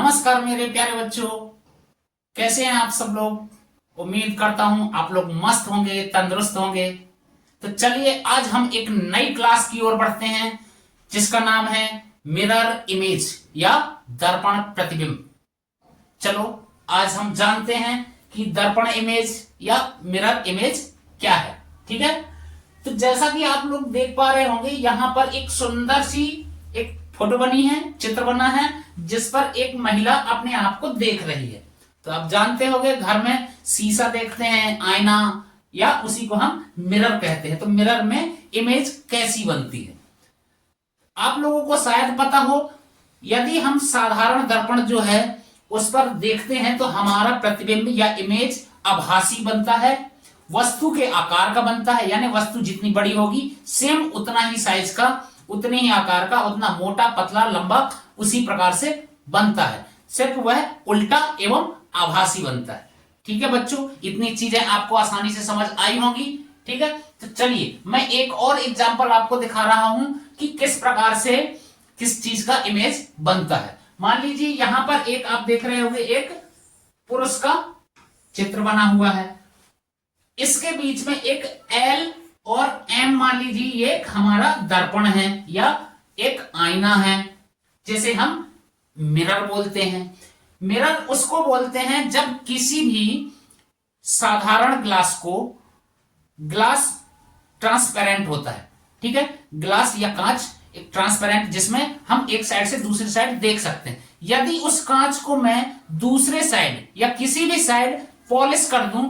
नमस्कार मेरे प्यारे बच्चों, कैसे हैं आप सब लोग। उम्मीद करता हूं आप लोग मस्त होंगे, तंदुरुस्त होंगे। तो चलिए आज हम एक नई क्लास की ओर बढ़ते हैं जिसका नाम है मिरर इमेज या दर्पण प्रतिबिंब। चलो आज हम जानते हैं कि दर्पण इमेज या मिरर इमेज क्या है। ठीक है, तो जैसा कि आप लोग देख पा रहे होंगे यहाँ पर एक सुंदर सी एक फोटो बनी है, चित्र बना है जिस पर एक महिला अपने आप को देख रही है। तो आप जानते होंगे घर में शीशा देखते हैं, आईना, या उसी को हम मिरर कहते हैं। तो मिरर में इमेज कैसी बनती है आप लोगों को शायद पता हो। यदि हम साधारण दर्पण जो है उस पर देखते हैं तो हमारा प्रतिबिंब या इमेज आभासी बनता है, वस्तु के आकार का बनता है, यानी वस्तु जितनी बड़ी होगी सेम उतना ही साइज का, उतने ही आकार का, उतना मोटा, पतला, लंबा उसी प्रकार से बनता है, सिर्फ वह उल्टा एवं आभासी बनता है। ठीक है बच्चों, इतनी चीजें आपको आसानी से समझ आई होंगी। ठीक है, तो चलिए मैं एक और एग्जांपल आपको दिखा रहा हूं कि किस प्रकार से किस चीज का इमेज बनता है। मान लीजिए यहां पर एक आप देख रहे होंगे, एक पुरुष का चित्र बना हुआ है, इसके बीच में एक एल और एम, मान लीजिए ये एक हमारा दर्पण है या एक आईना है, जैसे हम मिरर बोलते हैं। मिरर उसको बोलते हैं जब किसी भी साधारण ग्लास ट्रांसपेरेंट होता है। ठीक है, ग्लास या कांच एक ट्रांसपेरेंट जिसमें हम एक साइड से दूसरी साइड देख सकते हैं। यदि उस कांच को मैं दूसरे साइड या किसी भी साइड पॉलिश कर दूं,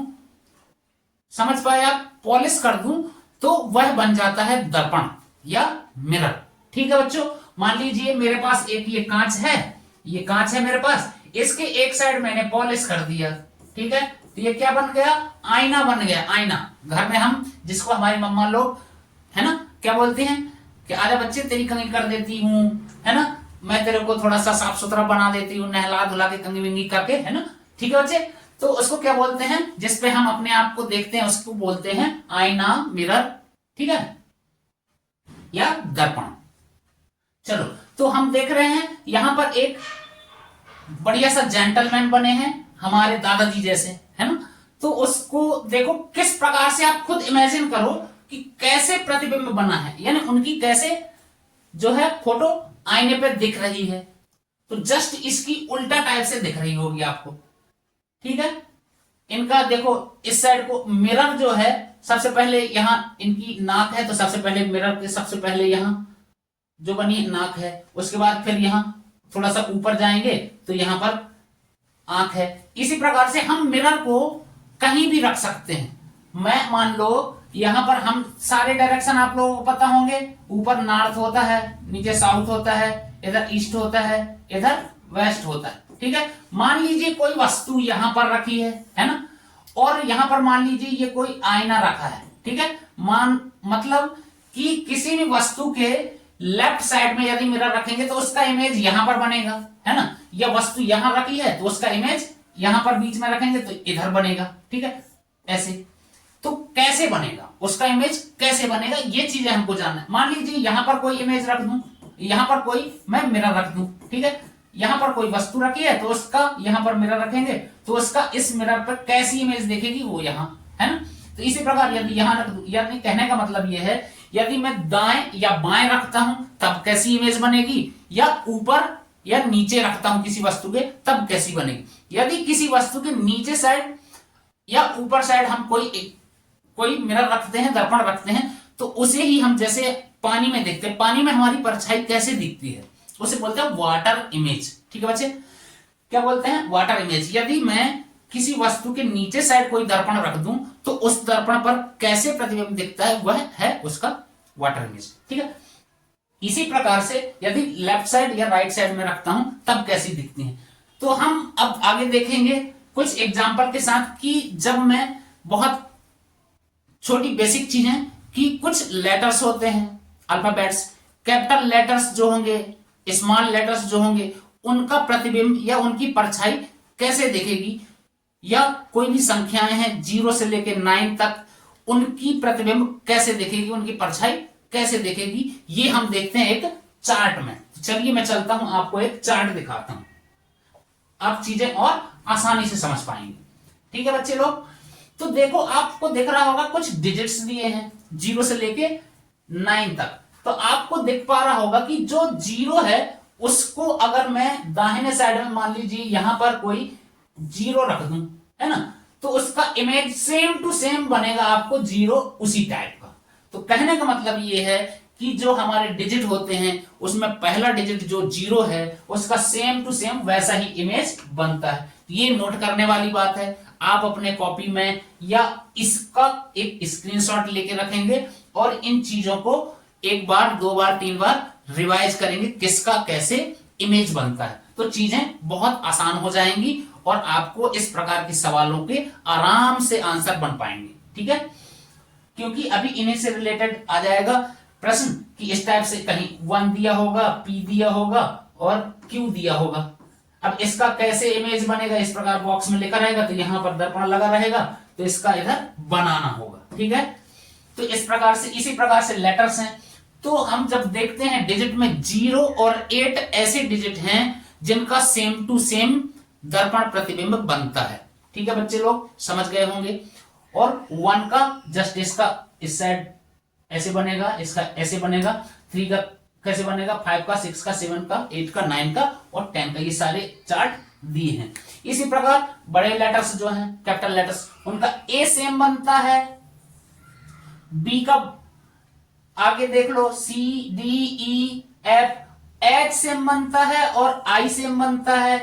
समझ पाए आप, पॉलिश कर दूं तो वह बन जाता है दर्पण या मिरर। ठीक है बच्चों, मान लीजिए मेरे पास एक ये कांच है, ये कांच है मेरे पास, इसके एक साइड मैंने पॉलिश कर दिया। ठीक है, तो ये क्या बन गया, आईना बन गया। आईना घर में हम जिसको हमारी मम्मा लोग है ना क्या बोलते हैं कि आजा बच्चे तेरी कंघी कर देती हूँ, है ना, मैं तेरे को थोड़ा सा साफ सुथरा बना देती हूँ, नहला धुला के कंघी विंगी करके, है ना। ठीक है बच्चे, तो उसको क्या बोलते हैं, जिसपे हम अपने आप को देखते हैं उसको बोलते हैं आईना, मिरर। ठीक है, या दर्पण। चलो तो हम देख रहे हैं यहां पर एक बढ़िया सा जेंटलमैन बने हैं हमारे दादाजी जैसे, है ना। तो उसको देखो किस प्रकार से, आप खुद इमेजिन करो कि कैसे प्रतिबिंब बना है, यानी उनकी कैसे जो है फोटो आईने पे दिख रही है। तो जस्ट इसकी उल्टा टाइप से दिख रही होगी आपको। ठीक है, इनका देखो इस साइड को मिरर जो है, सबसे पहले यहां इनकी नाक है, तो सबसे पहले मिरर के सबसे पहले यहां जो बनी नाक है, उसके बाद फिर यहां थोड़ा सा ऊपर जाएंगे तो यहां पर आंख है। इसी प्रकार से हम मिरर को कहीं भी रख सकते हैं। मैं मान लो यहां पर, हम सारे डायरेक्शन आप लोगों को पता होंगे, ऊपर नॉर्थ होता है, नीचे साउथ होता है, इधर ईस्ट होता है, इधर वेस्ट होता है। ठीक है, मान लीजिए कोई वस्तु यहां पर रखी है ना, और यहां पर मान लीजिए ये कोई आईना रखा है। ठीक है, मतलब कि किसी भी वस्तु के लेफ्ट साइड में यदि मिरर रखेंगे तो उसका इमेज यहां पर बनेगा, है ना। यह वस्तु यहां रखी है तो उसका इमेज यहां पर बीच में रखेंगे तो इधर बनेगा। ठीक है, ऐसे। तो कैसे बनेगा उसका इमेज, कैसे बनेगा, ये चीजें हमको जानना है। मान लीजिए यहां पर कोई इमेज रख दूं, यहां पर कोई मैं मिरर रख दूं। ठीक है, यहां पर कोई वस्तु रखी है तो उसका यहां पर मिरर रखेंगे तो उसका इस मिरर पर कैसी इमेज देखेगी, वो यहां, है ना। तो इसी प्रकार यदि यहां रख दूं, यानी कहने का मतलब यह है यदि मैं दाएं या बाएं रखता हूं तब कैसी इमेज बनेगी, या ऊपर या नीचे रखता हूं किसी वस्तु के तब कैसी बनेगी। यदि किसी वस्तु के नीचे साइड या ऊपर साइड हम कोई मिरर रखते हैं, दर्पण रखते हैं, तो उसे ही हम जैसे पानी में देखते हैं, पानी में हमारी परछाई कैसे दिखती है, उसे बोलते हैं वाटर इमेज। ठीक है बच्चे, क्या बोलते हैं, वाटर इमेज। यदि मैं किसी वस्तु के नीचे साइड कोई दर्पण रख दूं तो उस दर्पण पर कैसे प्रतिबिंब दिखता है, वह है उसका वाटर इमेज। ठीक है, इसी प्रकार से यदि लेफ्ट साइड या राइट साइड में रखता हूं तब कैसी दिखती है। तो हम अब आगे देखेंगे कुछ एग्जाम्पल के साथ कि जब मैं बहुत छोटी बेसिक चीजें कि कुछ लेटर्स होते हैं, अल्फाबेट्स, कैपिटल लेटर्स जो होंगे, स्मॉल लेटर्स जो होंगे, उनका प्रतिबिंब या उनकी परछाई कैसे दिखेगी, या कोई भी संख्याएं हैं 0 से लेकर 9 तक, उनकी प्रतिबिंब कैसे दिखेगी, उनकी परछाई कैसे दिखेगी, ये हम देखते हैं एक चार्ट में। चलिए मैं चलता हूं, आपको एक चार्ट दिखाता हूं। आप चीजें और आसानी से समझ पाएंगे। ठीक है बच्चे लोग, तो देखो आपको दिख रहा होगा कुछ डिजिट्स दिए हैं 0 से लेके 9 तक, तो आपको दिख पा रहा होगा कि जो 0 है उसको अगर मैं दाहिने साइड में मान लीजिए यहां पर कोई 0 रख दूं, है ना, तो उसका इमेज सेम टू सेम बनेगा आपको 0 उसी टाइप का। तो कहने का मतलब ये है कि जो हमारे डिजिट होते हैं उसमें पहला डिजिट जो 0 है उसका सेम टू सेम वैसा ही इमेज बनता है। ये नोट करने वाली बात है। आप अपने कॉपी में या इसका एक स्क्रीनशॉट लेके रखेंगे और इन चीजों को एक बार, 2 बार, 3 बार रिवाइज करेंगे किसका कैसे इमेज बनता है, तो चीजें बहुत आसान हो जाएंगी और आपको इस प्रकार के सवालों के आराम से आंसर बन पाएंगे। ठीक है, क्योंकि अभी इन्हीं से रिलेटेड आ जाएगा प्रश्न कि इस टाइप से कहीं 1 दिया होगा, P दिया होगा और Q दिया होगा। अब इसका कैसे इमेज बनेगा, इस प्रकार बॉक्स में लिखा रहेगा, तो यहां पर दर्पण लगा रहेगा, तो इसका इधर बनाना होगा। ठीक है, तो इस प्रकार से, इसी प्रकार से लेटर्स हैं। तो हम जब देखते हैं डिजिट में 0 और 8 ऐसे डिजिट हैं जिनका सेम टू सेम दर्पण प्रतिबिंब बनता है। ठीक है बच्चे लोग, समझ गए होंगे। और 1 का जस्ट इसका इस साइड ऐसे बनेगा, इसका ऐसे बनेगा, 3 का कैसे बनेगा, 5 का, 6 का, 7 का, 8 का, 9 का और 10 का, ये सारे चार्ट दिए हैं। इसी प्रकार बड़े लेटर्स जो हैं, कैपिटल लेटर्स, उनका ए सेम बनता है, बी का आगे देख लो, सी, डी, ई, एफ, एच सेम बनता है और आई सेम बनता है,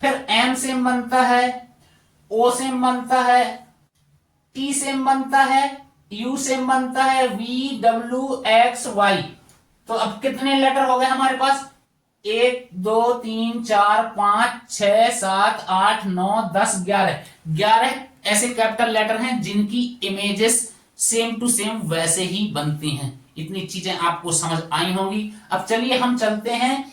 फिर एम सेम बनता है, ओ सेम बनता है, टी सेम बनता है, यू सेम बनता है, वी, डब्ल्यू, एक्स, वाई। तो अब कितने लेटर हो गए हमारे पास, 1 2 3 4 5 6 7 8 9 10 11 ऐसे कैपिटल लेटर हैं जिनकी इमेजेस सेम टू सेम वैसे ही बनती हैं। इतनी चीजें आपको समझ आई होंगी। अब चलिए हम चलते हैं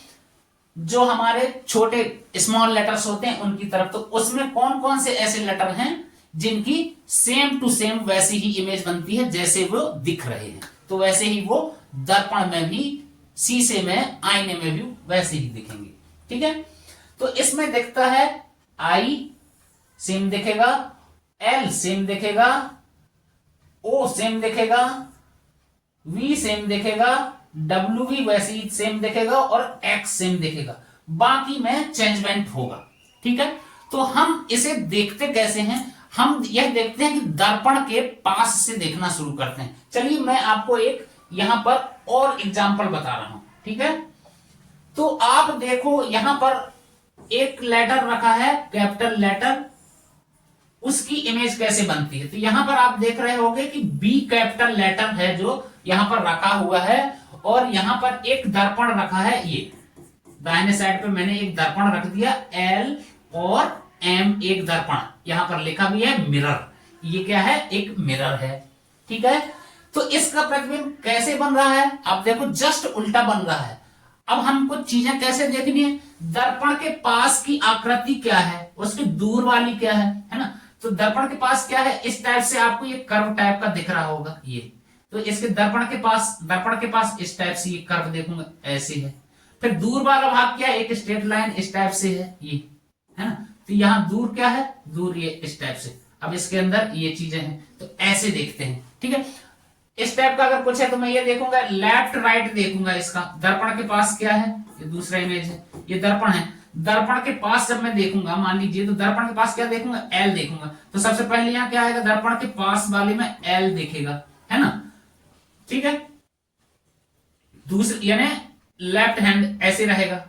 जो हमारे छोटे स्मॉल लेटर्स होते हैं उनकी तरफ। तो उसमें कौन कौन से ऐसे लेटर हैं जिनकी सेम टू सेम वैसी ही इमेज बनती है जैसे वो दिख रहे हैं, तो वैसे ही वो दर्पण में भी, शीशे में, आईने में भी वैसे ही दिखेंगे। ठीक है, तो इसमें दिखता है आई सेम दिखेगा, एल सेम दिखेगा, ओ सेम दिखेगा, वी सेम दिखेगा, डब्ल्यू भी वैसे ही सेम दिखेगा और एक्स सेम दिखेगा, बाकी में चेंजमेंट होगा। ठीक है, तो हम इसे देखते कैसे हैं, हम यह देखते हैं कि दर्पण के पास से देखना शुरू करते हैं। चलिए मैं आपको एक यहां पर और एग्जांपल बता रहा हूं। ठीक है, तो आप देखो यहां पर एक लेटर रखा है, कैपिटल लेटर, उसकी इमेज कैसे बनती है। तो यहां पर आप देख रहे होंगे कि बी कैपिटल लेटर है जो यहां पर रखा हुआ है और यहां पर एक दर्पण रखा है। ये दाहिने साइड पे मैंने एक दर्पण रख दिया, एल और एम, एक दर्पण, यहां पर लिखा भी है मिरर। ये क्या है, एक मिरर है। ठीक है, तो इसका प्रतिबिंब कैसे बन रहा है, आप देखो जस्ट उल्टा बन रहा है। अब हमको चीजें कैसे देखनी है, दर्पण के पास की आकृति क्या है, उसकी दूर वाली क्या है ना। तो दर्पण के पास क्या है, इस टाइप से आपको ये कर्व टाइप का दिख रहा होगा ये, तो इसके दर्पण के पास इस टाइप से ये कर्व देखूंगा, ऐसे है। फिर दूर वाला भाग क्या है, एक स्ट्रेट लाइन इस टाइप से है ये, है ना। तो यहां दूर क्या है, दूर ये इस टाइप से। अब इसके अंदर ये चीजें हैं, तो ऐसे देखते हैं। ठीक है, इस टाइप का अगर कुछ है तो मैं ये देखूंगा, लेफ्ट राइट देखूंगा इसका, दर्पण के पास क्या है, ये दूसरा इमेज है, ये दर्पण है। दर्पण के पास जब मैं देखूंगा, मान लीजिए, तो दर्पण के पास क्या देखूंगा, एल देखूंगा। तो सबसे पहले यहां क्या आएगा, दर्पण के पास वाले में एल देखेगा, है ना। ठीक है, दूसरे यानी लेफ्ट हैंड ऐसे रहेगा,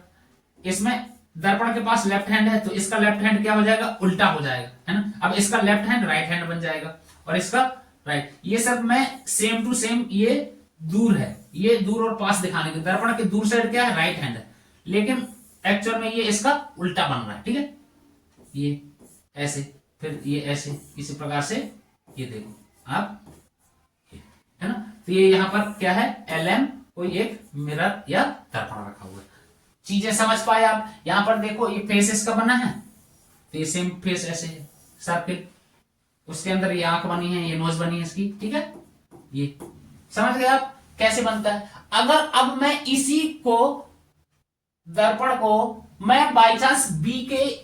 इसमें दर्पण के पास लेफ्ट हैंड है तो इसका लेफ्ट हैंड क्या हो जाएगा, उल्टा हो जाएगा, है ना। अब इसका लेफ्ट हैंड राइट हैंड बन जाएगा और इसका राइट। ये सब में सेम टू सेम, ये दूर है, ये दूर और पास दिखाने के, दर्पण के दूर साइड क्या है, राइट हैंड है, लेकिन एक्चुअल में ये इसका उल्टा बन रहा है। ठीक है, ये ऐसे, फिर ये ऐसे, इसी प्रकार से ये देखो आप, है ना। तो ये यहां पर क्या है, LM, कोई एक मिरर या दर्पण रखा हुआ है। चीजें समझ पाए आप। यहां पर देखो ये फेस इसका बना है, तो ये सेम फेस ऐसे है, सर्किल, उसके अंदर ये आंख बनी है, ये नोज बनी है इसकी। ठीक है, ये समझ गए आप कैसे बनता है। अगर अब मैं इसी को दर्पण को मैं बाई चांस बी के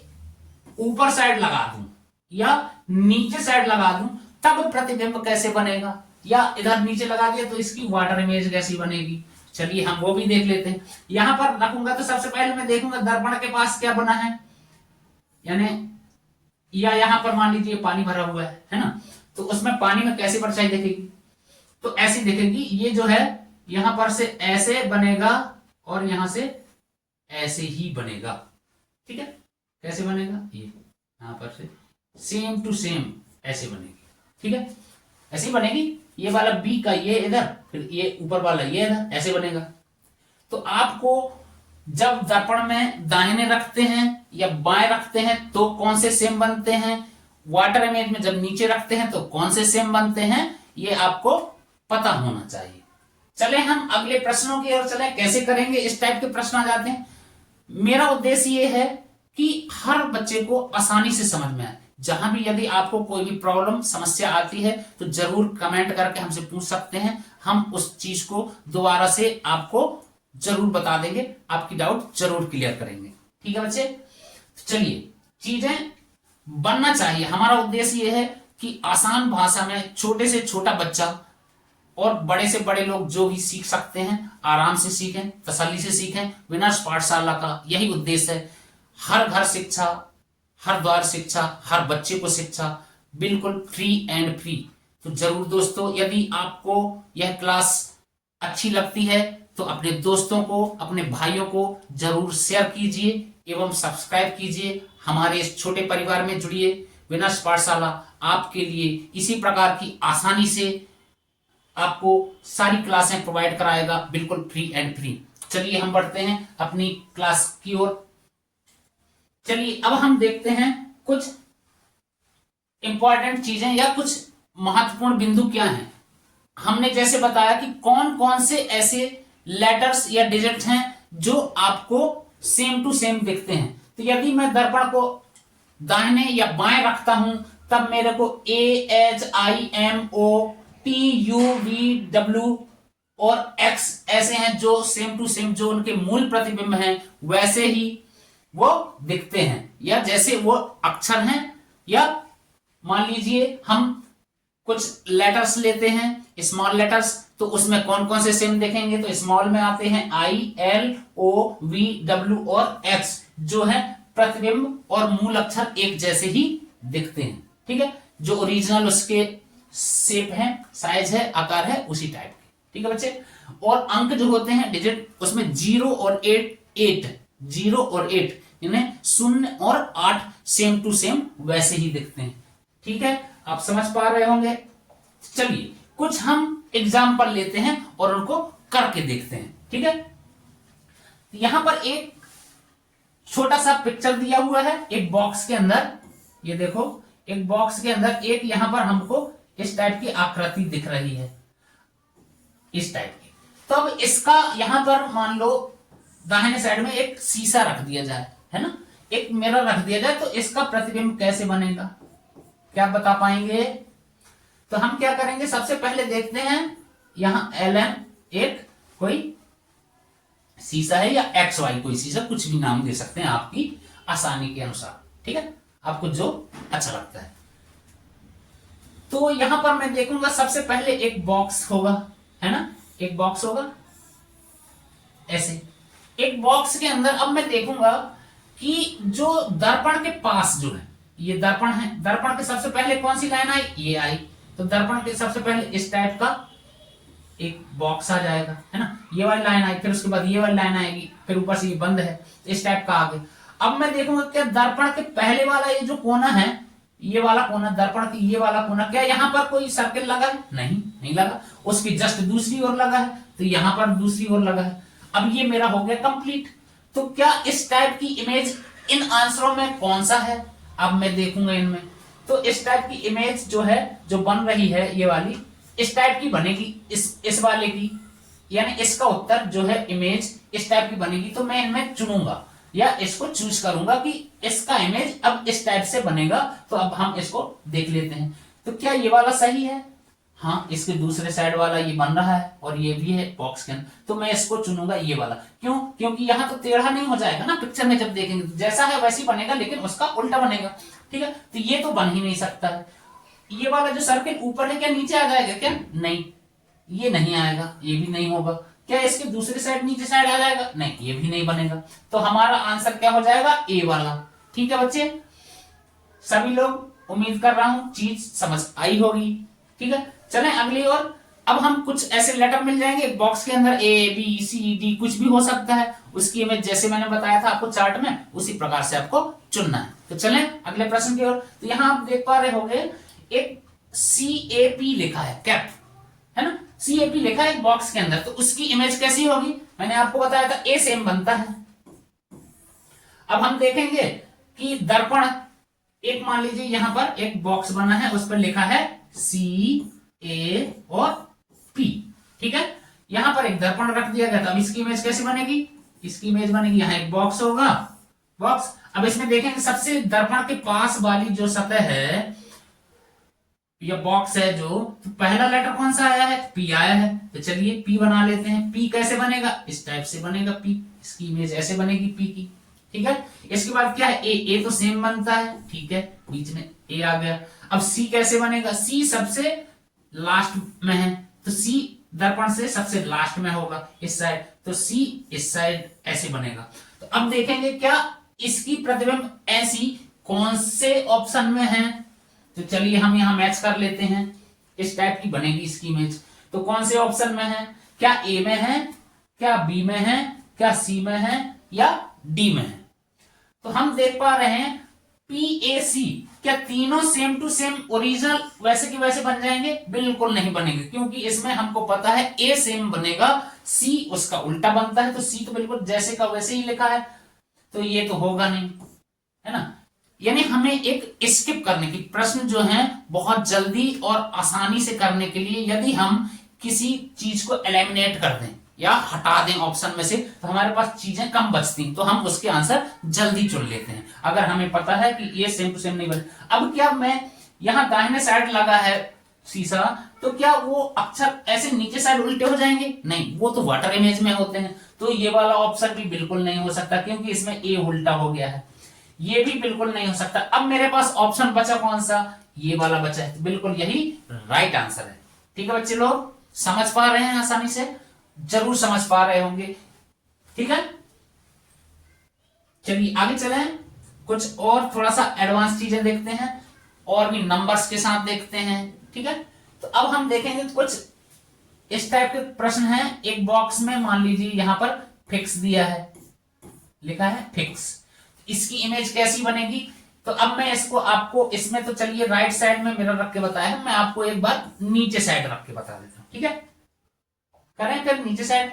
ऊपर साइड लगा दूं या नीचे साइड लगा दूं, तब प्रतिबिंब कैसे बनेगा, या इधर नीचे लगा दिया तो इसकी वाटर इमेज कैसी बनेगी। चलिए हम वो भी देख लेते हैं। यहां पर रखूंगा तो सबसे पहले मैं देखूंगा दर्पण के पास क्या बना है, यानी या यहां पर मान लीजिए पानी भरा हुआ है ना, तो उसमें पानी में कैसी परछाई दिखेगी, तो ऐसी दिखेगी। ये जो है यहां पर से ऐसे बनेगा और यहां से ऐसे ही बनेगा, ठीक है। कैसे बनेगा, ये यहां पर से सेम टू सेम ऐसे बनेगी, ठीक है, ऐसी बनेगी। ये वाला बी का ये इधर, फिर ये ऊपर वाला ये इधर, ऐसे बनेगा। तो आपको जब दर्पण में दाहिने रखते हैं या बाएं रखते हैं तो कौन से सेम बनते हैं, वाटर इमेज में जब नीचे रखते हैं तो कौन से सेम बनते हैं, ये आपको पता होना चाहिए। चले हम अगले प्रश्नों की ओर चले, कैसे करेंगे, इस टाइप के प्रश्न आ जाते हैं। मेरा उद्देश्य ये है कि हर बच्चे को आसानी से समझ में आए। जहां भी यदि आपको कोई भी प्रॉब्लम समस्या आती है तो जरूर कमेंट करके हमसे पूछ सकते हैं, हम उस चीज को दोबारा से आपको जरूर बता देंगे, आपकी डाउट जरूर क्लियर करेंगे, ठीक है बच्चे। तो चलिए, चीजें बनना चाहिए, हमारा उद्देश्य यह है कि आसान भाषा में छोटे से छोटा बच्चा और बड़े से बड़े लोग जो भी सीख सकते हैं आराम से सीखें, तसल्ली से सीखें। विनर्स पाठशाला का यही उद्देश्य है, हर घर शिक्षा, हर द्वार शिक्षा, हर बच्चे को शिक्षा, बिल्कुल फ्री एंड फ्री। तो जरूर दोस्तों, यदि आपको यह क्लास अच्छी लगती है तो अपने दोस्तों को, अपने भाइयों को जरूर शेयर कीजिए एवं सब्सक्राइब कीजिए। हमारे इस छोटे परिवार में जुड़िए। विनर्स पाठशाला आपके लिए इसी प्रकार की आसानी से आपको सारी क्लासें प्रोवाइड कराएगा, बिल्कुल फ्री एंड फ्री। चलिए हम बढ़ते हैं अपनी क्लास की ओर। चलिए अब हम देखते हैं कुछ इंपॉर्टेंट चीजें या कुछ महत्वपूर्ण बिंदु क्या हैं। हमने जैसे बताया कि कौन कौन से ऐसे लेटर्स या डिजिट हैं जो आपको सेम टू सेम दिखते हैं। तो यदि मैं दर्पण को दाहिने या बाएं रखता हूं तब मेरे को AHIMOTUVW और X ऐसे हैं जो सेम टू सेम, जो उनके मूल प्रतिबिंब हैं वैसे ही वो दिखते हैं, या जैसे वो अक्षर हैं। या मान लीजिए हम कुछ लेटर्स लेते हैं, स्मॉल लेटर्स, तो उसमें कौन कौन से सेम देखेंगे, तो स्मॉल में आते हैं ILOVW और X, जो है प्रतिबिंब और मूल अक्षर एक जैसे ही दिखते हैं, ठीक है, जो ओरिजिनल उसके शेप है, साइज है, आकार है, उसी टाइप के, ठीक है बच्चे। और अंक जो होते हैं डिजिट, उसमें 0 और 8 0 और 8 इन्हें 0 और 8 सेम टू सेम वैसे ही दिखते हैं, ठीक है, आप समझ पा रहे होंगे। चलिए कुछ हम एग्जाम्पल लेते हैं और उनको करके देखते हैं, ठीक है। यहां पर एक छोटा सा पिक्चर दिया हुआ है एक बॉक्स के अंदर, ये देखो एक बॉक्स के अंदर एक यहां पर हमको इस टाइप की आकृति दिख रही है, इस टाइप की। तो अब इसका यहां पर मान लो दाहिने साइड में एक शीशा रख दिया जाए, है ना, एक मिरर रख दिया जाए, तो इसका प्रतिबिंब कैसे बनेगा, क्या बता पाएंगे। तो हम क्या करेंगे, सबसे पहले देखते हैं यहां LM एक कोई शीशा है, या XY कोई शीशा, कुछ भी नाम दे सकते हैं आपकी आसानी के अनुसार, ठीक है, आपको जो अच्छा लगता है। तो यहां पर मैं देखूंगा सबसे पहले एक बॉक्स होगा, है ना, एक बॉक्स होगा ऐसे, एक बॉक्स के अंदर अब मैं देखूंगा कि जो दर्पण के पास जो है, ये दर्पण है, दर्पण के सबसे पहले कौन सी लाइन आई, ये आई, तो दर्पण के सबसे पहले इस टाइप का एक बॉक्स आ जाएगा, है ना, ये वाली लाइन आई, फिर उसके बाद ये वाली लाइन आएगी, फिर ऊपर से ये बंद है, इस टाइप का आगे। अब मैं देखूंगा क्या दर्पण के पहले वाला ये जो कोना है, ये वाला कोना, दर्पण की ये वाला कोना, क्या यहाँ पर कोई सर्किल लगा है, नहीं लगा, उसकी जस्ट दूसरी ओर लगा है, तो यहां पर दूसरी ओर लगा है। अब ये मेरा हो गया कंप्लीट। तो क्या इस टाइप की इमेज इन आंसरों में कौन सा है, अब मैं देखूंगा इनमें, तो इस टाइप की इमेज जो है, जो बन रही है ये वाली, इस टाइप की बनेगी, इस वाले की, यानी इसका उत्तर जो है इमेज इस टाइप की बनेगी। तो मैं इनमें चुनूंगा या इसको चूज करूंगा कि इसका इमेज अब इस टाइप से बनेगा। तो अब हम इसको देख लेते हैं, तो क्या ये वाला सही है, हाँ, इसके दूसरे साइड वाला ये बन रहा है और ये भी है बॉक्स के अंदर, तो मैं इसको चुनूंगा ये वाला। क्यों? क्योंकि यहाँ तो टेढ़ा नहीं हो जाएगा ना, पिक्चर में जब देखेंगे तो जैसा है वैसे ही बनेगा, लेकिन उसका उल्टा बनेगा। ठीक है, तो ये तो बन ही नहीं सकता है। ये वाला जो सर्किल ऊपर है क्या नीचे आ जाएगा क्या? नहीं, ये नहीं आएगा, ये भी नहीं होगा। क्या इसके दूसरी साइड नीचे साइड आ जाएगा? नहीं, ये भी नहीं बनेगा। तो हमारा आंसर क्या हो जाएगा? ए वाला। ठीक है बच्चे, सभी लोग उम्मीद कर रहा हूं चीज समझ आई होगी। ठीक है, चलें अगली ओर। अब हम कुछ ऐसे लेटर मिल जाएंगे बॉक्स के अंदर, ए बी सी डी कुछ भी हो सकता है, उसकी इमेज जैसे मैंने बताया था आपको चार्ट में, उसी प्रकार से आपको चुनना है। तो चलें अगले प्रश्न की ओर। तो यहां आप देख पा रहे होंगे एक CAP लिखा है, कैप, है ना, CAP लिखा है बॉक्स के अंदर, तो उसकी इमेज कैसी होगी? मैंने आपको बताया था ए सेम बनता है। अब हम देखेंगे कि दर्पण, एक मान लीजिए यहां पर एक बॉक्स बना है, उस पर लिखा है CA और P। ठीक है, यहां पर एक दर्पण रख दिया गया था। अब इसकी इमेज कैसी बनेगी? इसकी इमेज बनेगी, यहां एक बॉक्स होगा, बॉक्स। अब इसमें देखेंगे सबसे दर्पण के पास वाली जो सतह है या बॉक्स है जो, तो पहला लेटर कौन सा आया है? P आया है। तो चलिए P बना लेते हैं। P कैसे बनेगा? इस टाइप से बनेगा P, इसकी इमेज ऐसे बनेगी P की। ठीक है, इसके बाद क्या है? A तो सेम बनता है, ठीक है, बीच में A आ गया। अब C कैसे बनेगा? C सबसे लास्ट में है, तो C दर्पण से सबसे लास्ट में होगा इस साइड, तो C इस साइड ऐसे बनेगा। तो अब देखेंगे क्या इसकी प्रतिबिंब ऐसी कौन से ऑप्शन में है। तो चलिए हम यहां मैच कर लेते हैं, इस टाइप की बनेगी इसकी इमेज। तो कौन से ऑप्शन में है? क्या A में है, क्या B में है, क्या C में है, या D में है? तो हम देख पा रहे हैं PAC, क्या तीनों सेम टू सेम ओरिजिनल वैसे के वैसे बन जाएंगे? बिल्कुल नहीं बनेंगे, क्योंकि इसमें हमको पता है A सेम बनेगा, C उसका उल्टा बनता है, तो C तो बिल्कुल जैसे का वैसे ही लिखा है, तो ये तो होगा नहीं, है ना। यानी हमें एक स्किप करने की, प्रश्न जो है बहुत जल्दी और आसानी से करने के लिए यदि हम किसी चीज को एलिमिनेट कर दें या हटा दें ऑप्शन में से, तो हमारे पास चीजें कम बचती, तो हम उसके आंसर जल्दी चुन लेते हैं, अगर हमें पता है कि ये सेम टू सेम नहीं बने। अब क्या मैं यहां दाहिने साइड लगा है शीशा, तो क्या वो अक्षर ऐसे नीचे साइड उल्टे हो जाएंगे? नहीं, वो तो वाटर इमेज में होते हैं, तो ये वाला ऑप्शन भी बिल्कुल नहीं हो सकता, क्योंकि इसमें ए उल्टा हो गया है। ये भी बिल्कुल नहीं हो सकता। अब मेरे पास ऑप्शन बचा कौन सा? ये वाला बचा है, तो बिल्कुल यही राइट आंसर है। ठीक है बच्चे, लोग समझ पा रहे हैं? आसानी से जरूर समझ पा रहे होंगे। ठीक है, चलिए आगे चले, कुछ और थोड़ा सा एडवांस चीजें देखते हैं, और भी नंबर्स के साथ देखते हैं। ठीक है, तो अब हम देखेंगे कुछ इस टाइप के प्रश्न हैं। एक बॉक्स में मान लीजिए यहां पर फिक्स दिया है, लिखा है फिक्स, इसकी इमेज कैसी बनेगी? तो अब मैं इसको आपको, इसमें तो चलिए राइट साइड में मिरर रख के बताया है, मैं आपको एक बार नीचे साइड रख के बता देता हूं। ठीक है, करें फिर नीचे साइड।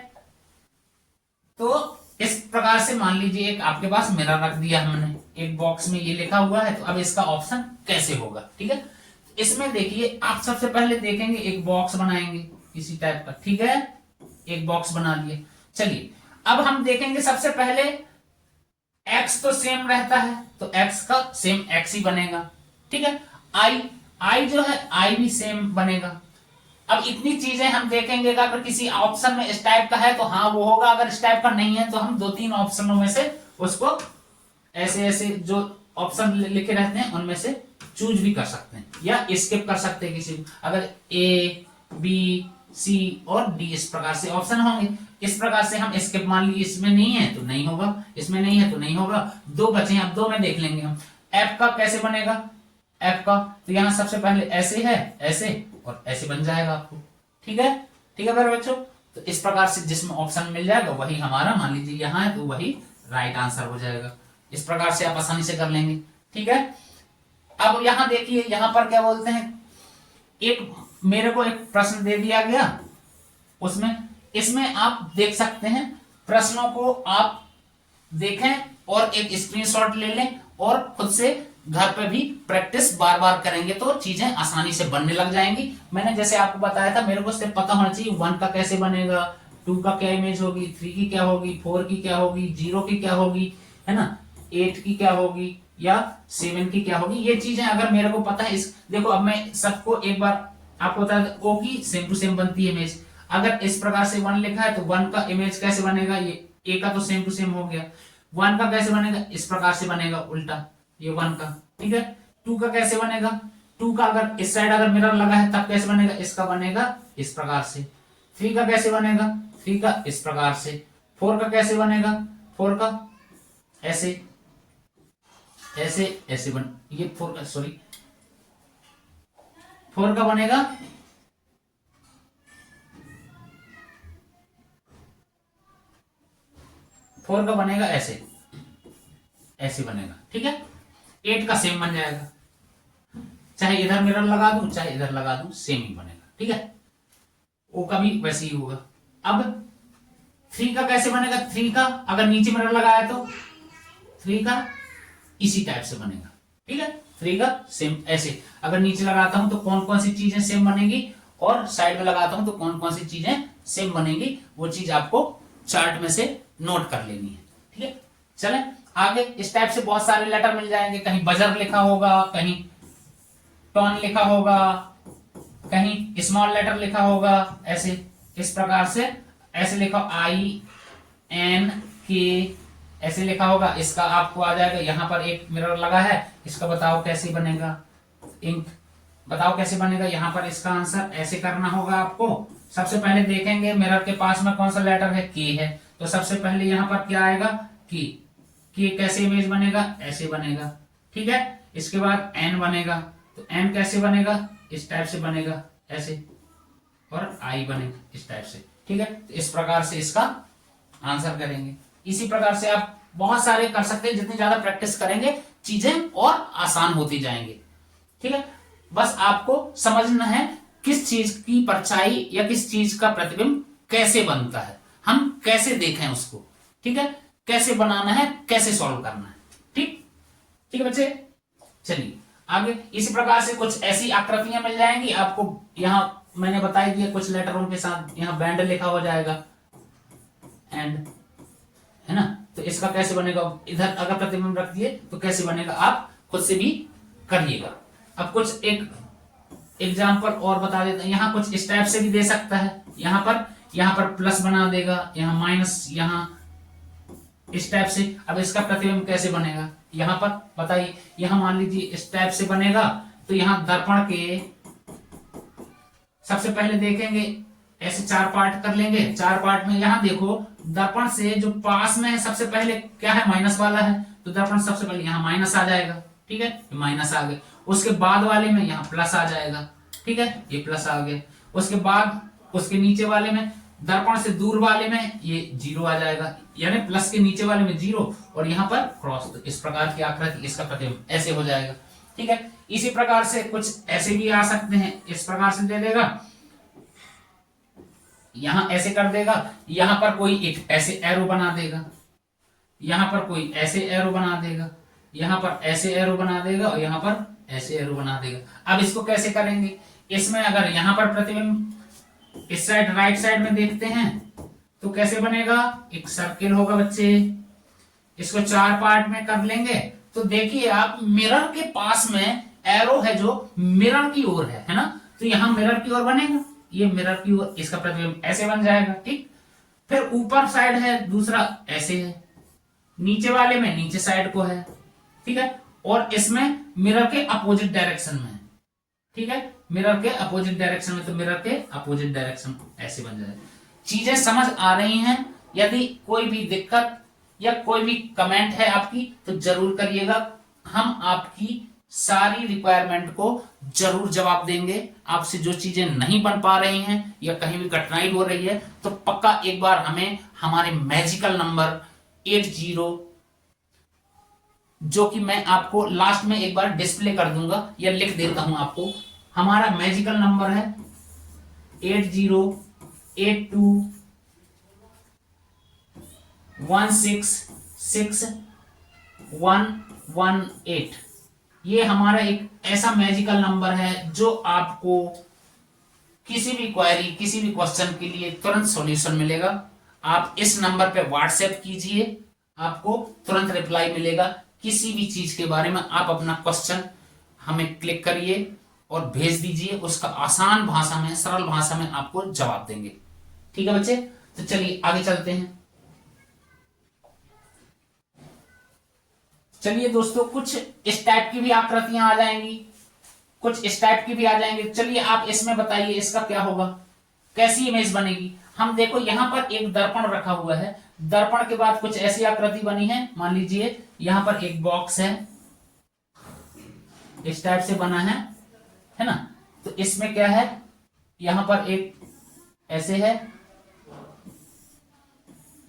तो इस प्रकार से मान लीजिए एक आपके पास मिरर रख दिया हमने, एक बॉक्स में ये लिखा हुआ है, तो अब इसका ऑप्शन कैसे होगा? ठीक है, इसमें देखिए आप सबसे पहले देखेंगे एक बॉक्स बनाएंगे इसी टाइप का। ठीक है, एक बॉक्स बना लिए। चलिए अब हम देखेंगे सबसे पहले x तो सेम रहता है, तो x का सेम x ही बनेगा। ठीक है, i जो है i भी सेम बनेगा। अब इतनी चीजें हम देखेंगे, अगर किसी ऑप्शन में इस टाइप का है तो हाँ वो होगा, अगर इस टाइप का नहीं है तो हम दो तीन ऑप्शनों में से उसको ऐसे ऐसे जो ऑप्शन लिखे रहते हैं उनमें से चूज भी कर सकते हैं, या स्किप कर सकते हैं किसी, अगर A B C और D इस प्रकार से ऑप्शन होंगे। इस प्रकार से हम स्किप, मान लीजिए इसमें नहीं है तो नहीं होगा, इसमें नहीं है तो नहीं होगा, दो बचे हैं, अब दो में देख लेंगे हम। F का कैसे बनेगा? F का तो यहां सबसे पहले ऐसे है, ऐसे और ऐसे बन जाएगा आपको। ठीक है, ठीक है मेरे बच्चों, तो इस प्रकार से जिसमें ऑप्शन मिल जाएगा वही हमारा, मान लीजिए यहां है तो वही राइट आंसर हो जाएगा। इस प्रकार से आप आसानी से कर लेंगे। ठीक है, अब यहां देखिए, यहां पर क्या बोलते हैं, एक मेरे को एक प्रश्न दे दिया गया, उसमें इसमें आप देख सकते हैं, प्रश्नों को आप देखें और एक स्क्रीनशॉट ले लें और खुद से घर पे भी प्रैक्टिस बार बार करेंगे तो चीजें आसानी से बनने लग जाएंगी। मैंने जैसे आपको बताया था, मेरे को सिर्फ पता होना चाहिए 1 का कैसे बनेगा, 2 का क्या इमेज होगी, 3 की क्या होगी, 4 की क्या होगी, 0 की क्या होगी, है ना, 8 की क्या होगी, या 7 की क्या होगी। ये चीजें अगर मेरे को पता है, इस देखो अब मैं सबको एक बार आपको बता दें ओ की सेम टू सेम बनती है इमेज। अगर इस प्रकार से 1 लिखा है तो 1 का इमेज कैसे बनेगा, ये ए का तो सेम टू सेम हो गया। 1 का कैसे बनेगा, इस प्रकार से बनेगा उल्टा, ये 1 का, ठीक है। 2 का कैसे बनेगा, 2 का अगर इस साइड अगर मिरर लगा है तब कैसे बनेगा, इसका बनेगा इस प्रकार से। 3 का कैसे बनेगा, 3 का इस प्रकार से। 4 का कैसे बनेगा, 4 का ऐसे ऐसे ऐसे बन, ये 4 का सॉरी 4 का बनेगा फोर का बनेगा ऐसे ऐसे बनेगा, ठीक है। 8 का सेम बन जाएगा, चाहे इधर मिरर लगा दूं चाहे इधर लगा दूं सेम ही बनेगा, ठीक है। ओ का भी वैसे ही होगा। अब 3 का कैसे बनेगा, 3 का अगर नीचे मिरर लगाया तो 3 का इसी टाइप से बनेगा, ठीक है। 3 का सेम ऐसे, अगर नीचे लगाता हूं तो कौन कौन सी चीजें सेम बनेगी और साइड में लगाता हूं तो कौन कौन सी चीजें सेम बनेगी, वो चीज आपको चार्ट में से नोट कर लेनी है, ठीक है। चले आगे, इस टाइप से बहुत सारे लेटर मिल जाएंगे, कहीं बजर लिखा होगा, कहीं टॉन लिखा होगा, कहीं स्मॉल लेटर लिखा होगा, ऐसे इस प्रकार से ऐसे लिखा INK ऐसे लिखा होगा। इसका आपको आ जाएगा, यहां पर एक मिरर लगा है, इसका बताओ कैसे बनेगा, इंक बताओ कैसे बनेगा। यहां पर इसका आंसर ऐसे करना होगा आपको। सबसे पहले देखेंगे मिरर के पास में कौन सा लेटर है, के है, तो सबसे पहले यहां पर क्या आएगा, की कैसे इमेज बनेगा, ऐसे बनेगा, ठीक है। इसके बाद एन बनेगा, तो एन कैसे बनेगा, इस टाइप से बनेगा ऐसे, और आई बनेगा इस टाइप से, ठीक है। तो इस प्रकार से इसका आंसर करेंगे। इसी प्रकार से आप बहुत सारे कर सकते हैं, जितनी ज्यादा प्रैक्टिस करेंगे चीजें और आसान होती जाएंगी, ठीक है। बस आपको समझना है किस चीज की परछाई या किस चीज का प्रतिबिंब कैसे बनता है, हम कैसे देखें उसको, ठीक है, कैसे बनाना है, कैसे सॉल्व करना है, ठीक ठीक है बच्चे। चलिए आगे, इसी प्रकार से कुछ ऐसी आकृतियां मिल जाएंगी आपको। यहां मैंने बताई दिया कुछ लेटरों के साथ, यहां बैंड लिखा हो जाएगा, एंड है ना, तो इसका कैसे बनेगा, इधर अगर प्रतिबिंब रख दिए तो कैसे बनेगा, आप खुद से भी करिएगा। अब कुछ एक एग्जाम्पल और बता देते हैं, यहाँ कुछ इस टाइप से भी दे सकता है, यहाँ पर प्लस बना देगा, यहाँ माइनस, यहाँ इस टाइप से। अब इसका प्रतिबिंब कैसे बनेगा, यहाँ पर बताइए, यहाँ मान लीजिए इस टाइप से बनेगा, तो यहाँ दर्पण के सबसे पहले देखेंगे, ऐसे 4 पार्ट कर लेंगे। 4 पार्ट में यहाँ देखो, दर्पण से जो पास में है सबसे पहले क्या है, माइनस वाला है, तो दर्पण सबसे पहले यहाँ माइनस आ जाएगा, ठीक है, माइनस आ गए। उसके बाद वाले में यहाँ प्लस आ जाएगा, ठीक है, ये प्लस आ गए। उसके बाद उसके नीचे वाले में, दर्पण से दूर वाले में ये 0 आ जाएगा, यानी प्लस के नीचे वाले में 0 और यहाँ पर क्रॉस। तो इस प्रकार की आकृति, इसका प्रतिबिंब ऐसे हो जाएगा, ठीक है। इसी प्रकार से कुछ ऐसे भी आ सकते हैं, इस प्रकार से दे देगा, यहां ऐसे कर देगा, यहां पर कोई एक ऐसे एरो बना देगा, यहां पर कोई ऐसे एरो बना देगा, यहां पर ऐसे एरो बना देगा और यहां पर ऐसे एरो बना देगा। अब इसको कैसे करेंगे, इसमें अगर यहां पर प्रतिबिंब इस साइड राइट साइड में देखते हैं तो कैसे बनेगा, एक सर्किल होगा बच्चे, इसको 4 पार्ट में कर लेंगे। तो देखिए आप, मिरर के पास में एरो है जो मिरर की ओर है ना, तो यहां मिरर की ओर बनेगा, ये मिरर की ओर, इसका प्रतिबिंब ऐसे बन जाएगा, ठीक। फिर ऊपर साइड है दूसरा ऐसे है, नीचे वाले में नीचे साइड को है, ठीक है, और इसमें मिरर के अपोजिट डायरेक्शन में, ठीक है, मिरर के अपोजिट डायरेक्शन में, तो मिरर के अपोजिट डायरेक्शन ऐसे बन जाएगा। चीजें समझ आ रही हैं? यदि कोई भी दिक्कत या कोई भी कमेंट है आपकी तो जरूर करिएगा, हम आपकी सारी रिक्वायरमेंट को जरूर जवाब देंगे। आपसे जो चीजें नहीं बन पा रही हैं या कहीं भी कठिनाई हो रही है तो पक्का एक बार हमें हमारे मैजिकल नंबर 80, जो कि मैं आपको लास्ट में एक बार डिस्प्ले कर दूंगा या लिख देता हूं आपको, हमारा मैजिकल नंबर है 8082166118। ये हमारा एक ऐसा मैजिकल नंबर है जो आपको किसी भी क्वेरी, किसी भी क्वेश्चन के लिए तुरंत सॉल्यूशन मिलेगा। आप इस नंबर पे व्हाट्सएप कीजिए, आपको तुरंत रिप्लाई मिलेगा। किसी भी चीज के बारे में आप अपना क्वेश्चन हमें क्लिक करिए और भेज दीजिए, उसका आसान भाषा में, सरल भाषा में आपको जवाब देंगे। ठीक है बच्चे, तो चलिए आगे चलते हैं। चलिए दोस्तों, कुछ इस टाइप की भी आकृतियां आ जाएंगी, कुछ इस टाइप की भी आ जाएंगी। चलिए आप इसमें बताइए इसका क्या होगा, कैसी इमेज बनेगी। हम देखो यहां पर एक दर्पण रखा हुआ है, दर्पण के बाद कुछ ऐसी आकृति बनी है, मान लीजिए यहां पर एक बॉक्स है, इस टाइप से बना है ना। तो इसमें क्या है, यहां पर एक ऐसे है,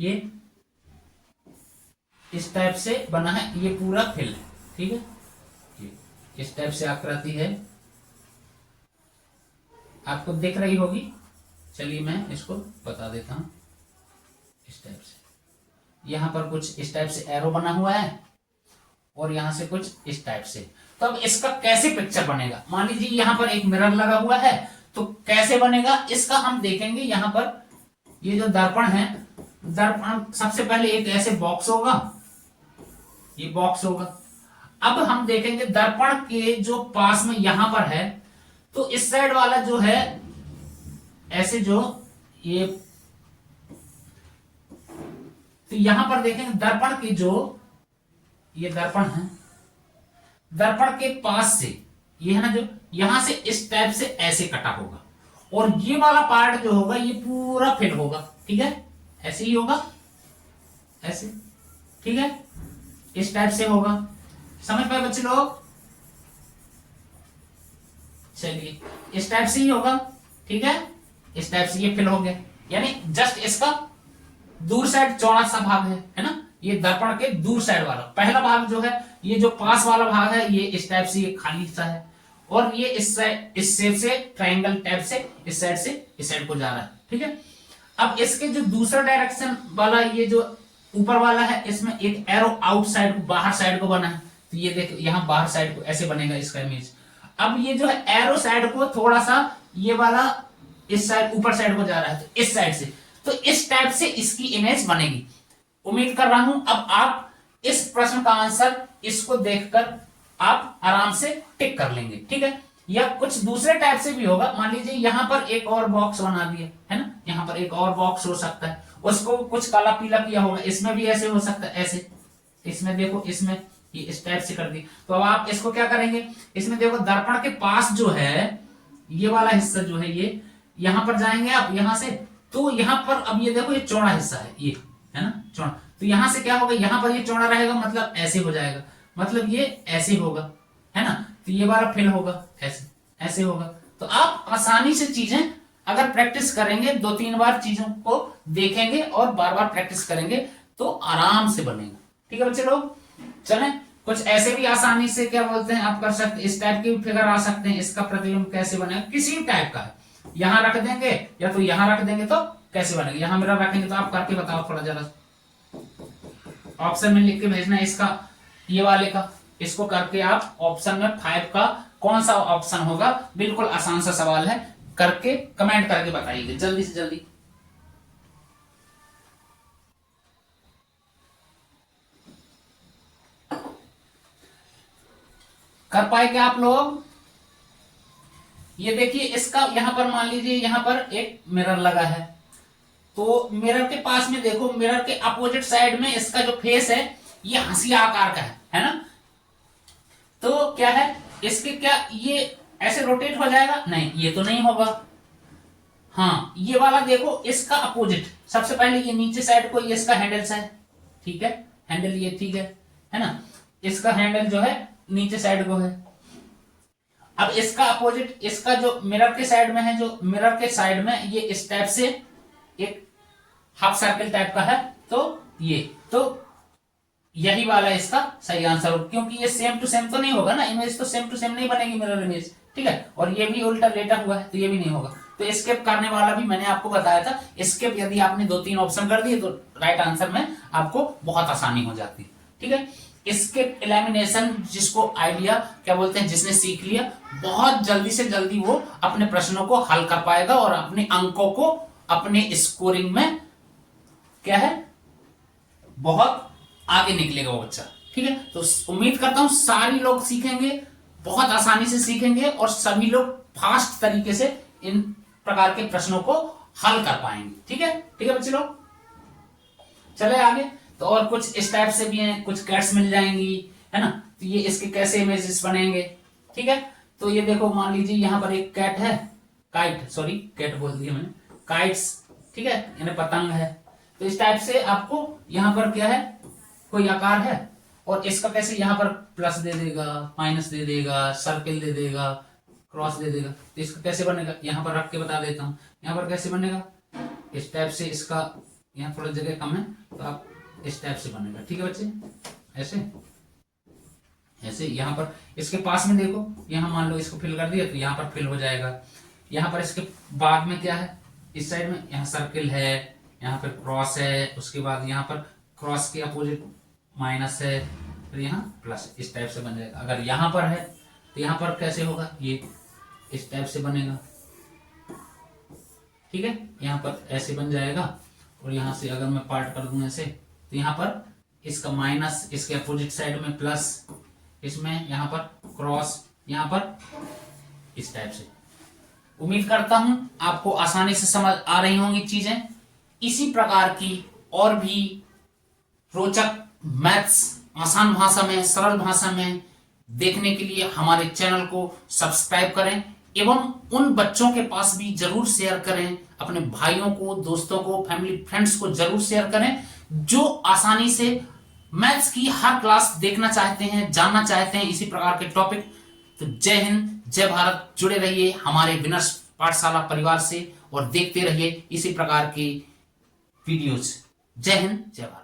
ये इस टाइप से बना है, ये पूरा फिल है, ठीक है, ये इस टाइप से आकृति है, आपको दिख रही होगी। चलिए मैं इसको बता देता हूं, इस टाइप से यहां पर कुछ इस टाइप से एरो बना हुआ है और यहां से कुछ इस टाइप से। तो अब इसका कैसे पिक्चर बनेगा, मान लीजिए यहां पर एक मिरर लगा हुआ है, तो कैसे बनेगा इसका हम देखेंगे। यहां पर ये जो दर्पण है, दर्पण सबसे पहले एक ऐसे बॉक्स होगा, ये बॉक्स होगा। अब हम देखेंगे दर्पण के जो पास में यहां पर है, तो इस साइड वाला जो है ऐसे, जो ये, तो यहां पर देखेंगे दर्पण की जो ये दर्पण है, दर्पण के पास से ये है ना, जो यहां से इस टाइप से ऐसे कटा होगा, और ये वाला पार्ट जो होगा ये पूरा फिल होगा, ठीक है, ऐसे ही होगा, ऐसे, ठीक है, इस टाइप से होगा। समझ पाए बच्चे लोग? चलिए इस टाइप से ही होगा, ठीक है, इस टाइप से ये फिल हो गया, यानी जस्ट इसका दूर साइड चौड़ा सा भाग है ना, ये दर्पण के दूर साइड वाला पहला भाग जो है, ये जो पास वाला भाग है ये इस टाइप से, ये खाली सा है, और ये इस साइड, इस शेप से ट्रायंगल टाइप से इस साइड से इस साइड को जा रहा है, ठीक है। अब इसके जो दूसरा डायरेक्शन वाला, ये जो ऊपर वाला है, इसमें एक एरो आउट साइड को, बाहर साइड को बना है, तो ये देखो यहां बाहर साइड को ऐसे बनेगा इसका इमेज। अब ये जो है एरो साइड को थोड़ा सा, ये वाला इस साइड ऊपर साइड को जा रहा है, तो इस साइड से, तो इस टाइप से इसकी इमेज बनेगी। उम्मीद कर रहा हूं अब आप इस प्रश्न का आंसर इसको देखकर आप आराम से टिक कर लेंगे, ठीक है। या कुछ दूसरे टाइप से भी होगा, मान लीजिए यहां पर एक और बॉक्स बना दिया है ना, यहां पर एक और बॉक्स हो सकता है, उसको कुछ काला पीला किया होगा, इसमें भी ऐसे हो सकता है, ऐसे, इसमें देखो, इसमें ये इस टाइप से कर दी। तो अब आप इसको क्या करेंगे, इसमें देखो दर्पण के पास जो है ये वाला हिस्सा जो है, ये यहां पर जाएंगे आप यहां से, तो यहां पर अब ये देखो ये चौड़ा हिस्सा है, ये है ना चौड़ा, तो यहां से क्या होगा, यहां पर ये चौड़ा रहेगा, मतलब ऐसे हो जाएगा, मतलब ये ऐसे होगा, है ना, तो ये वाला फिल होगा, ऐसे ऐसे होगा। तो आप आसानी से चीजें अगर प्रैक्टिस करेंगे, 2-3 बार चीजों को देखेंगे और बार बार प्रैक्टिस करेंगे, तो आराम से बनेगा, ठीक है बच्चे लोग। चलें, कुछ ऐसे भी आसानी से क्या बोलते हैं आप कर सकते, इस टाइप की फिगर आ सकते हैं, इसका प्रतिबिंब कैसे बनेगा, किसी टाइप का है, यहां रख देंगे या तो यहां रख देंगे, तो कैसे बनेगा, यहां मेरा रखेंगे, तो आप करके बताओ थोड़ा जरा, ऑप्शन में लिख के भेजना इसका, ये वाले का, इसको करके आप ऑप्शन में 5 का कौन सा ऑप्शन होगा, बिल्कुल आसान सा सवाल है, करके कमेंट करके बताइए जल्दी से जल्दी। कर पाएंगे आप लोग? ये देखिए इसका, यहां पर मान लीजिए यहां पर एक मिरर लगा है, तो मिरर के पास में देखो, मिरर के अपोजिट साइड में इसका जो फेस है ये हंसिया आकार का है ना, तो क्या है इसके, क्या ये ऐसे रोटेट हो जाएगा, नहीं ये तो नहीं होगा। हाँ ये वाला देखो, इसका अपोजिट, सबसे पहले ये नीचे साइड को, ये इसका हैंडल है, ठीक है, हैंडल ये, ठीक है ना, इसका हैंडल जो है नीचे साइड को है। अब इसका अपोजिट, इसका जो मिरर के साइड में है, जो मिरर के साइड में ये इस टाइप से एक हाफ सर्कल टाइप का है, तो ये, तो यही वाला इसका सही आंसर होगा, क्योंकि ये सेम टू सेम तो नहीं होगा ना, इमेज तो सेम टू सेम नहीं बनेगी मिरर इमेज, ठीक है, और ये भी उल्टा लेटा हुआ है, तो ये भी नहीं होगा। तो स्किप करने वाला भी मैंने आपको बताया था, स्किप यदि आपने 2-3 ऑप्शन कर दिए तो राइट आंसर में आपको बहुत आसानी हो जाती है, ठीक है। स्किप एलिमिनेशन, जिसको आइडिया क्या बोलते हैं, जिसने सीख लिया, बहुत जल्दी से जल्दी वो अपने प्रश्नों को हल कर पाएगा और अपने अंकों को अपने स्कोरिंग में क्या है, बहुत आगे निकलेगा वो बच्चा, ठीक है। तो उम्मीद करता हूं सारी लोग सीखेंगे, बहुत आसानी से सीखेंगे और सभी लोग फास्ट तरीके से इन प्रकार के प्रश्नों को हल कर पाएंगे। ठीक है बच्चे लोग, चले आगे। तो और कुछ इस टाइप से भी हैं, कुछ कैट्स मिल जाएंगी, है ना। तो ये इसके कैसे इमेजेस बनेंगे, ठीक है। तो ये देखो, मान लीजिए यहाँ पर एक कैट है, कैट बोल दिया मैंने, काइट्स, ठीक है, यानी पतंग है। तो इस टाइप से आपको यहाँ पर क्या है, कोई आकार है, और इसका कैसे यहाँ पर प्लस दे देगा, माइनस दे देगा, सर्किल दे देगा, क्रॉस दे देगा। तो इसका कैसे बनेगा, यहाँ पर रख के बता देता हूँ। यहाँ पर कैसे बनेगा, इस टाइप से, इसका यहाँ थोड़ा जगह कम है तो आप इस टाइप से बनेगा। ठीक है बच्चे, ऐसे यहाँ पर इसके पास में देखो, यहाँ मान लो इसको फिल कर दिया तो यहाँ पर फिल हो जाएगा। यहाँ पर इसके बाद में क्या है, इस साइड में यहाँ सर्किल है, यहाँ पर क्रॉस है, उसके बाद यहाँ पर क्रॉस के अपोजिट माइनस है, फिर यहाँ प्लस, इस टाइप से बन जाएगा। अगर यहाँ पर है तो यहाँ पर कैसे होगा, ये इस टाइप से बनेगा। ठीक है, यहाँ पर ऐसे बन जाएगा, और यहाँ से अगर मैं पार्ट कर दूं ऐसे, तो यहाँ पर इसका माइनस, इसके अपोजिट साइड में प्लस, इसमें यहाँ पर क्रॉस, यहाँ पर इस टाइप से। उम्मीद करता हूं आपको आसानी से समझ आ रही होंगी चीजें। इसी प्रकार की और भी रोचक मैथ्स आसान भाषा में, सरल भाषा में देखने के लिए हमारे चैनल को सब्सक्राइब करें, एवं उन बच्चों के पास भी जरूर शेयर करें, अपने भाइयों को, दोस्तों को, फैमिली फ्रेंड्स को जरूर शेयर करें, जो आसानी से मैथ्स की हर क्लास देखना चाहते हैं, जानना चाहते हैं इसी प्रकार के टॉपिक। तो जय हिंद, जय भारत, जुड़े रहिए हमारे विनर्स पाठशाला परिवार से और देखते रहिए इसी प्रकार की वीडियोज। जय हिंद, जय भारत।